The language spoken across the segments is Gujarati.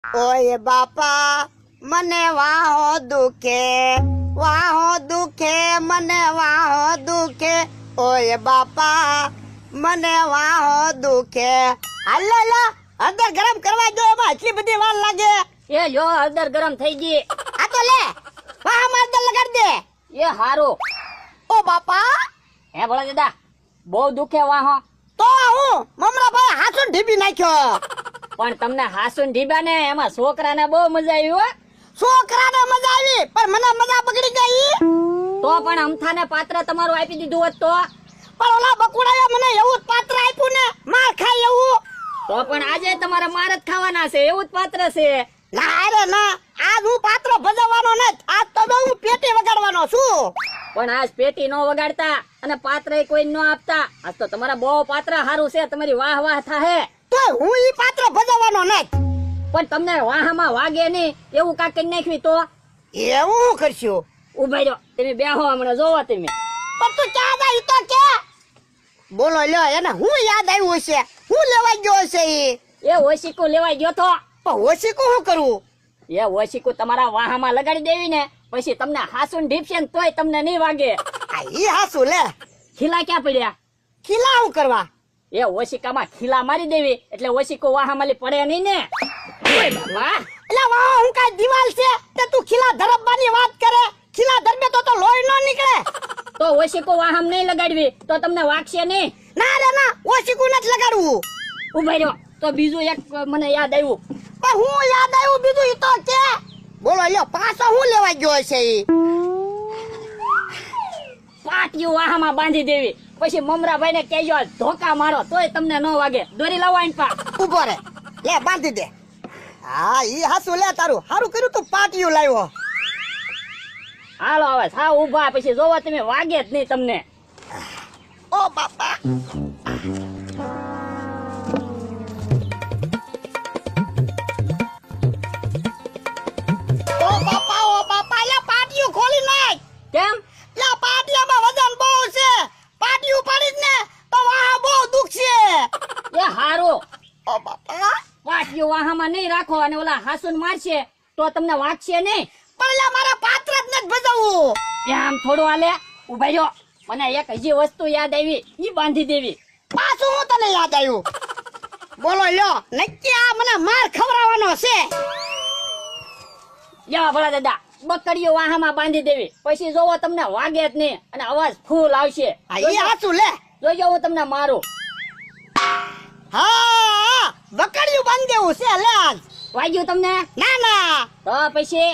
ઓય બાપા મને વાહો દુખે મને વાહો દુખે ઓય બાપા મને વાહો દુખે હાલો લો હળદર ગરમ કરવા દો એમાં એટલી બધી વાર લાગે એ લ્યો હળદર ગરમ થઈ ગઈ આ તો લે વાહમાં હળદર લગાડી દે એ હારું ઓ બાપા હે ભોળા દાદા બહુ દુખે વાહો તો હું મમરા ભાઈ હાથો ઢીબી નાખ્યો પણ તમને હાસુન ઢીબા ને એમાં છોકરાને બહુ મજા આવી હો છોકરાને મજા આવી પણ મને મજા બગડી ગઈ તો પણ અમથાને પાત્ર તમારું આપી દીધું હોત તો પણ ઓલા બકુડાએ મને એવું જ પાત્ર આપ્યું ને માર ખાય એવું તો પણ આજે તમારે માર જ ખાવાના છે એવું જ પાત્ર છે ના રે ના આજ હું પાત્ર ભજવવાનો નથી આજ તો હું પેટી વગાડવાનો છું પણ આજ પેટી નો વગાડતા અને પાત્ર કોઈ ન આપતા આજ તો તમારા બહુ પાત્ર હારું છે તમારી વાહ વાહ થાહે તો હું ઈ પાત્ર ભજવવાનો નથી પણ તમને વાહમાં વાગે નહીં એવું કાક કરી નાખ્યું તો એવું હું કરશું ઉભા રહ્યો તમે બેહો હમણાં જોવો તમે પણ તું ચા જાય તો કે બોલો લ્યો એને હું યાદ આવ્યું છે હું લેવા ગયો છે એ ઓશીકુ લેવાઈ ગયો તો પણ ઓશીકું શું કરવું એ ઓશીકુ તમારા વાહમાં લગાડી દેવી ને પછી તમને હાસુન ઢીપશે ને તોય તમને નહીં વાગે આ ઈ હાસુ લે ખીલા ક્યાં પડ્યા ખીલા હું કરવા એ ઓશિકામાં ખીલા મારી દેવી એટલે ઓશિકો વાહામાલી પડે નહીં ને ઓય બાબા એટલે વાહ હું કાઈ દિવાલ છે તે તું ખીલા ધરબવાની વાત કરે ખીલા ધરબે તો લોહી ન નીકળે તો ઓશિકો વાહમ નહીં લગાડવી તો તમને વાગશે નહીં ના રે ના ઓશીકું નથી લગાડવું ઉભા રહ્યો તો બીજું એક મને યાદ આવ્યું પણ હું યાદ આવ્યું બીજું ઈ તો કે બોલો લ્યો પાછો હું લેવા ગયો છે ઈ પાટિયું વાહામાં બાંધી દેવી પછી મમરાભાઈ ને કહેજો ધોકા મારો તોય તમને ન વાગે દોરી લાવો આઈન પા ઉભો રે લે બાંધી દે હા ઈ હાસુ લે તારું હારું કર્યું તું પાટિયું લાવ્યો હાલો હવે સાવ ઉભા પછી જોવો તમે વાગે જ નહીં તમને ઓ બાપા ઓ બાપા લે પાટિયું ખોલી નાખ કેમ લે પાટિયામાં વજન બહુ છે પાટિયું પાડી ને તો વાહ બહુ દુખશે એ હારો ઓ બાપા પાટિયું વાહામાં નહીં રાખો અને ઓલા હાસુન મારશે તો તમને વાગશે નહીં પણ લે મારા પાત્ર જ નથી ભજવવું એ આમ થોડું હાલે ઉભા રહ્યો મને એક હજી વસ્તુ યાદ આવી ઈ બાંધી દેવી પાછું હું તને યાદ આવ્યું બોલો લ્યો નક્કી આ મને માર ખવડાવવાનો છે યા ભલા દાદા બકરીઓ વાહામાં બાંધી દેવી પછી જોવો તમને વાગે જ નહીં અને અવાજ ફૂલ આવશે આ ઈ હાચું લે જોજો હું તમને મારું હા બકડીયું બાંધી દેવું છે લે આજ વાગ્યું તમને ના ના તો પછી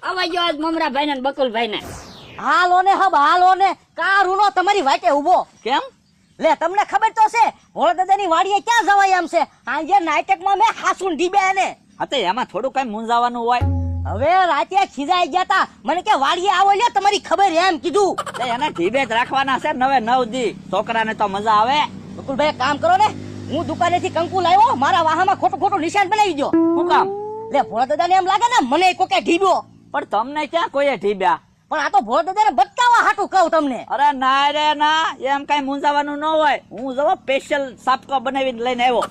અવાજો આજ મમરાભાઈ ને બકુલભાઈ ને હાલો ને હબ હાલો ને કારુનો તમારી વાટે ઉભો કેમ લે તમને ખબર તો છે ભોળદાદાની વાડીએ ક્યાં જવાય એમ છે આજે નાટકમાં મેં હાસુન ઢીબ્યા ને હા એમાં થોડું કઈ મૂંઝાવાનું હોય હવે રાતે ખીજાઈ ગયા તા મને કે વાડીએ આવો લ્યો તમારી ખબર એમ કીધું એને ઢીબે જ રાખવાના છે નવે 9 દી છોકરાને તો મજા આવે બકુલભાઈ એક કામ કરો ને હું દુકાનેથી કંકુ લાવ્યો મારા વાહામાં ખોટું ખોટું નિશાન બનાવી દો શું કામ લે ભોળદાદાને એમ લાગે ને મને કોકે ઢીબ્યો પણ તમને ક્યાં કોઈએ ઢીબ્યા પણ આ તો ભોળદાદાને બચકાવા હાટું કહું તમને અરે ના રે ના એમ કઈ મૂંઝાવાનું ન હોય હું જવો સ્પેશિયલ સાપકો બનાવીને લઈને આવ્યો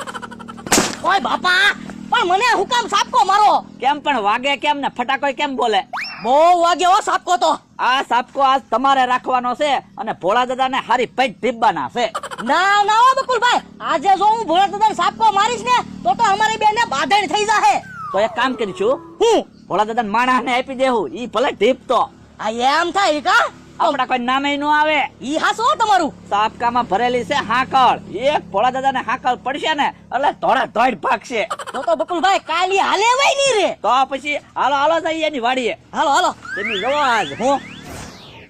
ઓય બાપા પણ મને હું કામ સાપકો મારો કેમ પણ વાગે કેમ ને ફટાકો કેમ બોલે બહુ વાગે હો સાપકો તો આ સાપકો આજ તમારે રાખવાનો છે અને ભોળા દાદાને હારી પેટ ઢીબવાના છે ના ના હો બકુલભાઈ આજે જો હું ભોળાદાદાને સાપકો મારીશ ને તો અમારી બેને બાંધણ થઈ જાહે તો એક કામ કરીશું હું ભોળા દાદાને માણસને આપી દેવું ઈ ભલે ઢીબતો આ એમ થાય કા આપડા કોઈ નામે નો આવે ઈ હાસો તમારું સાપકામાં ભરેલી છે હાકળ એક ભોળા દાદાને હાકળ પડશે ને એટલે ધોળા ધોડ ભાગશે તો બકુલભાઈ કાલી હાલે વઈ ની રે તો પછી હાલો હાલો જઈએ એની વાડીએ હાલો હાલો તમે જોવો આજ હું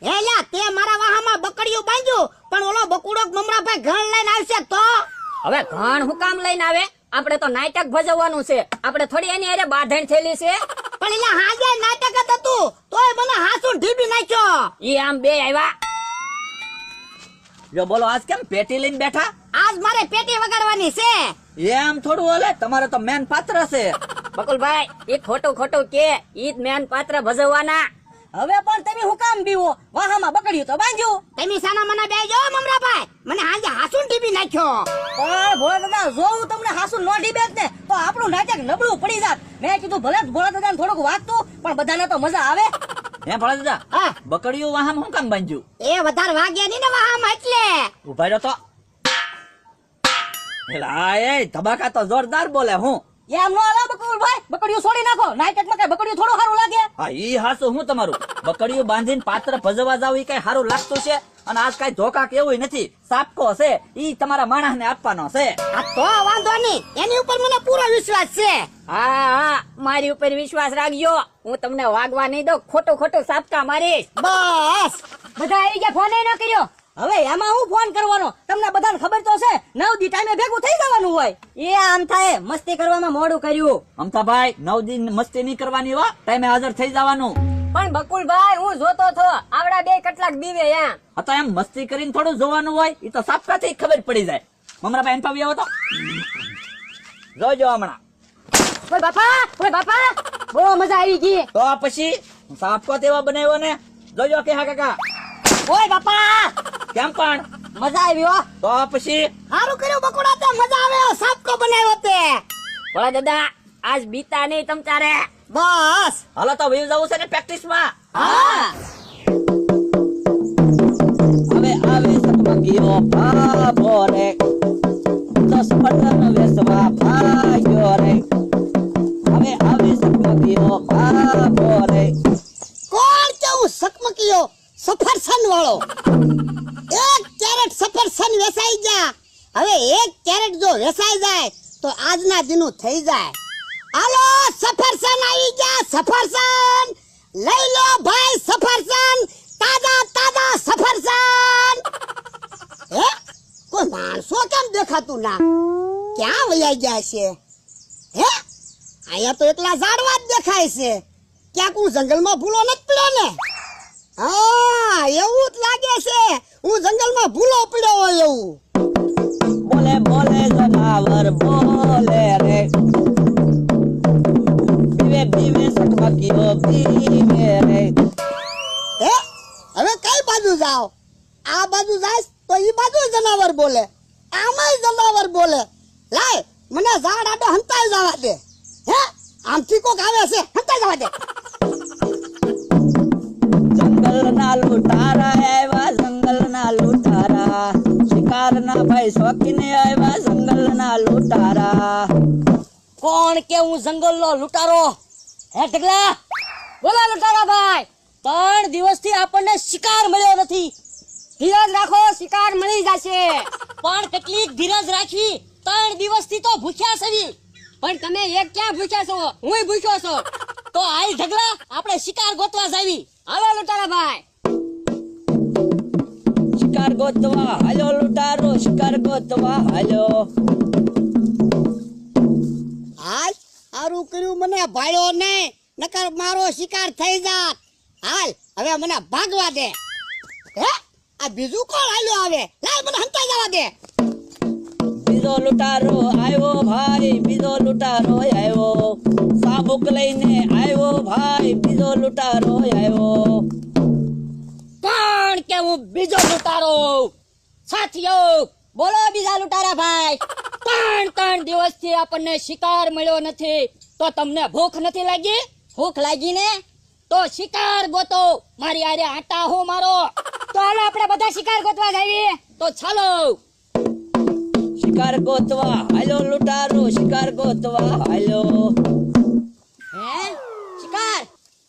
હે લ્યા તે મારા વાહામાં બકડીયું બાંધ્યું પણ ઓલો બકુડો મમરાભાઈ ઘણ લઈને આવશે તો હવે ઘણ હું કામ લઈને આવે આપણે તો નાટક ભજવવાનું છે આપણે થોડી એની અરે બાંધણ થયેલી છે પણ એલા હાજે નાટક જ હતું તોય મને હાસુન ઢીબી નાખ્યો ઈ આમ બે આવ્યા જો બોલો આજ કેમ પેટી લઈને બેઠા આજ મારે પેટી વગાડવાની છે એમ થોડું ઓલે તમારે તો મેન પાત્ર છે બકુલભાઈ ઈ ખોટું ખોટું કે ઈ જ મેન પાત્ર ભજવવાના હવે પણ તમે હું કામ બીવો વાહામાં બકડ્યું તો બાંધ્યું તમે સાના મના બે જો મમરાભાઈ મને હાજે હાસુન ઢીબી નાખ્યો પણ ભોળાદાદા જો હું તમને હાસુ નો ઢીબે ને તો આપણું નાટક નબળું પડી જાત મેં કીધું ભલે ભોળા દાદાને થોડુંક વાગતું પણ બધાને તો મજા આવે. હે ભોળા દાદા હા બકડીયું વાહમ હું કામ બાંધ્યું? એ વધારે વાગ્યા નહીં ને વાહમ એટલે ઉભા રહ્યો તો એલા એ ધબાકા તો જોરદાર બોલે હું. એમ નો આવે બકુલભાઈ, બકડીયું છોડી નાખો. નાઈટેકમાં કઈ બકડીયું થોડું સારું લાગે? હા ઈ હાસું હું તમારું. બકડીયું બાંધીને પાત્ર ભજવા જાવ ઈ કઈ સારું લાગતું છે? અને આજ કઈ ધોકા કેવું નથી. સાપકો છે ઈ તમારા માણસ ને આપવાનો છે. આ તો વાંધો નહીં, એની ઉપર મને પૂરો વિશ્વાસ છે. હા હા મારી ઉપર વિશ્વાસ રાખજો, હું તમને વાગવા નહીં દઉં, ખોટું ખોટું સાપકા મારીશ. બસ બધા આવી ગયા, ફોન ન કર્યો. હવે એમાં હું ફોન કરવાનો? તમને બધાને ખબર તો છે 9 દી ટાઈમે ભેગું થઈ જવાનું હોય. એ આમ થાય, મસ્તી કરવામાં મોડું કર્યું. અમથાભાઈ 9 દિન મસ્તી નહીં કરવાની હો, ટાઈમે હાજર થઈ જવાનું. પણ બકુલભાઈ હું જોતો તો આવડા બે કેટલાક દીવે એમ. આ તો એમ મસ્તી કરીને થોડું જોવાનું હોય, ઈ તો સાપકાથી ખબર પડી જાય. મમરાભાઈ એમ આવો તો જોજો હમણાં. ઓય બાપા બહુ મજા આવી ગઈ. તો પછી સાપકો તેવા બનાવ્યો ને, જોજો કે હા કાકા. ઓય બાપા કેમ પણ મજા આવી હો. તો પછી સારું કર્યું બકોડા, તે મજા આવે એવો સાપકો બનાવ્યો તે. ભોળા દાદા આજ બીતા નહીં તમ તારે. બસ હાલો તો વયું જવું છે ને પ્રેક્ટિસ માં. હા હવે આવે સતમગીઓ ભાભો રે, તો સ્પર્ધન વેસવા ભાગ્યો રે. હવે આવે સતમગીઓ ભાભો રે. કોણ કેવું સકમકીયો સફરસન વાળો? 1 કેરેટ સફરસન વેચાઈ ગયા. હવે 1 કેરેટ જો વેચાઈ જાય તો આજના દિનું થઈ જાય. હાલો સફરસન આવી ગયા, સફરસન લઈ લો ભાઈ, સફરસન તાજા તાજા સફરસન. હે કોઈ માણસો કેમ દેખાતું ના? ક્યાં વયા ગયા છે? હે અહીંયા તો એટલા ઝાડવા જ દેખાય છે. ક્યાંક હું જંગલમાં ભૂલો નથી પડ્યો ને? હા એવું જ લાગે છે, હું જંગલમાં ભૂલો પડ્યો હોય એવું. બોલે બોલે જનાવર બોલે રે, બીવે બીવે સતમગીઓ બીવે રે. હે હવે કઈ બાજુ જાઓ? આ બાજુ જાય તો ઈ બાજુ જનાવર બોલે, આમાંય જનાવર બોલે. લાય મને ઝાડ આડો હંતાઈ જવા દે. હે આમથી કોક આવે છે, હંતાઈ જવા દે. જંગલના લૂંટારા આવ્યા, જંગલના લૂંટારા. શિકારના ભાઈ શોખીને આવ્યા, જંગલના લૂંટારા. કોણ કે હું જંગલનો લૂંટારો? હે ઢગલા, બોલો લૂંટારા ભાઈ. 3 દિવસથી આપણને શિકાર મળ્યો નથી. ધીરજ રાખો, શિકાર મળી જશે. પણ કેટલીક ધીરજ રાખવી? 3 દિવસથી તો ભૂખ્યા છીએ. પણ તમે એક ક્યાં ભૂખ્યા છો? હુંય ભૂખ્યો છો. તો હાલ ઢગલા, આપણે શિકાર ગોતવા જાવી. હાલો લૂંટારા ભાઈ. શિકાર ગોતવા હાલો લૂંટારો, શિકાર ગોતવા હાલો. હાલ સારું કર્યું મને ભાળ્યો નહીં, નકર મારો શિકાર થઈ જાત. હાલ હવે મને ભાગવા દે. હે આ બીજું કોણ હાલ્યો આવે? લાય મને હંતાઈ જવા દે. બીજો લૂંટારો આવ્યો ભાઈ, બીજો લૂંટારો આવ્યો. સાબુક લઈને આવ્યો ભાઈ, બીજો લૂંટારો આવ્યો. કોણ કે હું બીજો લૂંટારો? સાથીઓ બોલો બીજા લૂંટારા ભાઈ. 3 દિવસથી આપણને શિકાર મળ્યો નથી. તો તમને ભૂખ નથી લાગી? ભૂખ લાગી ને તો શિકાર ગોતો. મારી આરે આટા હો મારો. તો હાલો આપણે બધા શિકાર ગોતવા જઈએ. તો ચાલો. શિકાર ગોતવા હાલો લૂંટારો, શિકાર ગોતવા હાલો. હે શિકાર?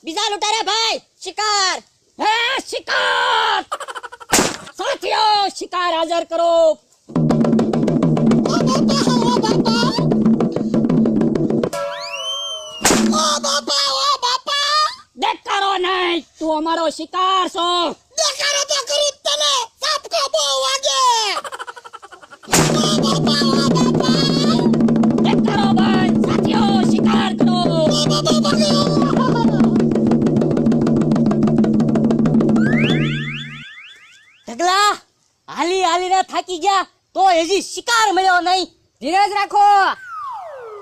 બીજા લૂંટારા ભાઈ શિકાર. હે શિકાર! સાથીઓ શિકાર હાજર કરો. ઓ બાપા, ઓ બાપા, ઓ બાપા, ઓ બાપા. દેખાડો નહીં, તું અમારો શિકાર છો. દેખાડો તો કરું જ તને, સાપકો બહુ વાગે. ઓ બાપા, ઓ બાપા, દેખાડો ભાઈ. સાથીઓ શિકાર કરો. ઓ બાપા ભાગ્યો. ઢગલા, હાલી હાલીને થાકી ગયા તો હજી શિકાર મળ્યો નહીં. ધીરજ રાખો.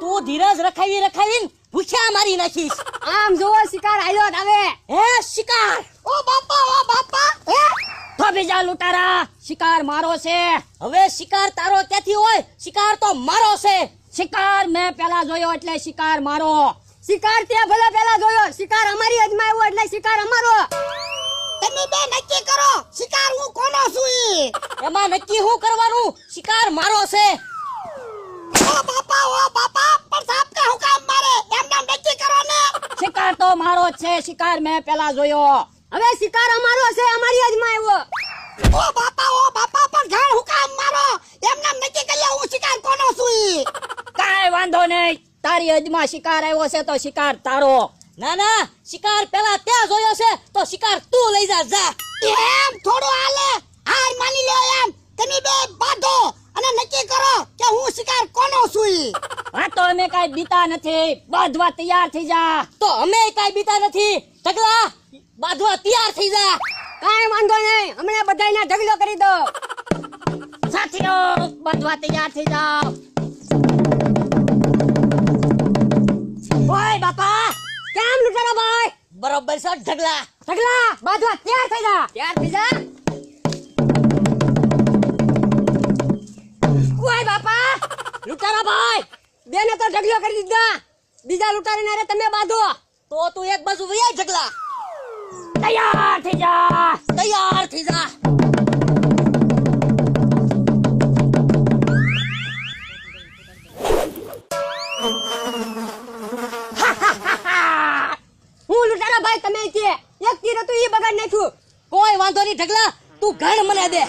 તું ધીરજ રખાવીને ભૂખ્યા મારી નાખીશ. આમ જોવો શિકાર આવ્યો જ આવે. હે શિકાર! ઓ બાપા, ઓ બાપા. હે તો બીજા લૂંટારા, શિકાર મારો છે. હવે શિકાર તારો ક્યાંથી હોય? શિકાર તો મારો છે. શિકાર મેં પેલા જોયો એટલે શિકાર મારો. શિકાર તે ભલે પેલા જોયો, શિકાર અમારી અજમાવ્યો એટલે શિકાર અમારો. તમે બે નક્કી કરો શિકાર હું કોનો છું ઈ. એમાં નક્કી શું કરવાનું? શિકાર મારો છે. ઓ બાપા પણ સાપ કે હું કામ મારે એમ નામ નક્કી કરો ને. શિકાર તો મારો જ છે, શિકાર મેં પેલા જોયો. હવે શિકાર અમારો છે, અમારી અજમાવ્યો. ઓ બાપા પણ ઘાણ હું કામ મારો એમ નામ નક્કી કરી લે હું શિકાર કોનો છું ઈ. કાંઈ વાંધો નહીં, તારી અજમાં શિકાર આવ્યો છે તો શિકાર તારો. ના ના, શિકાર પેલા ત્યાં જોયો છે તો શિકાર તું લઈ જા. જા. એમ થોડું હાલે. હાર માની લ્યો એમ. તમે બે બાંધો અને નક્કી કરો કે હું શિકાર કોનો છું ઈ. હા તો અમે કાંઈ બીતા નથી, બાંધવા તૈયાર થઈ જા. તો અમે કાંઈ બીતા નથી. ઢગલા, બાંધવા તૈયાર થઈ જા. કાંઈ વાંધો નહીં, હમણાં બધાયને ઢગલો કરી દો. સાથીઓ બાંધવા તૈયાર થઈ જાઓ. ઓય બાપા, કેમ લુટારા ભાઈ? બરોબર છે ઢગલા. ઢગલા, બાંધવા તૈયાર થઈ જા. તૈયાર થઈ જા. ઓય બાપા, લુટારા ભાઈ, બેને તો ઢગલો કરી દીધા. બીજા લુટારાને હારે તમે બાંધો. તો તું એક બાજુ વહી આય ઢગલા. તૈયાર થઈ જા. તૈયાર થઈ જા. હું લુટારા ભાઈ, તમે છે એક તીર હતું ઈ બગાડ નાખ્યું. કોઈ વાંધો નહીં ઢગલા, તું ઘણ મને દે.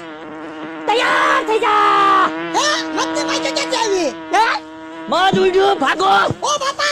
તૈયાર થઈ જા. હે મત ભાઈ ક્યાંથી આવી. મત ઉડ્યું, ભાગો. ઓ બાપા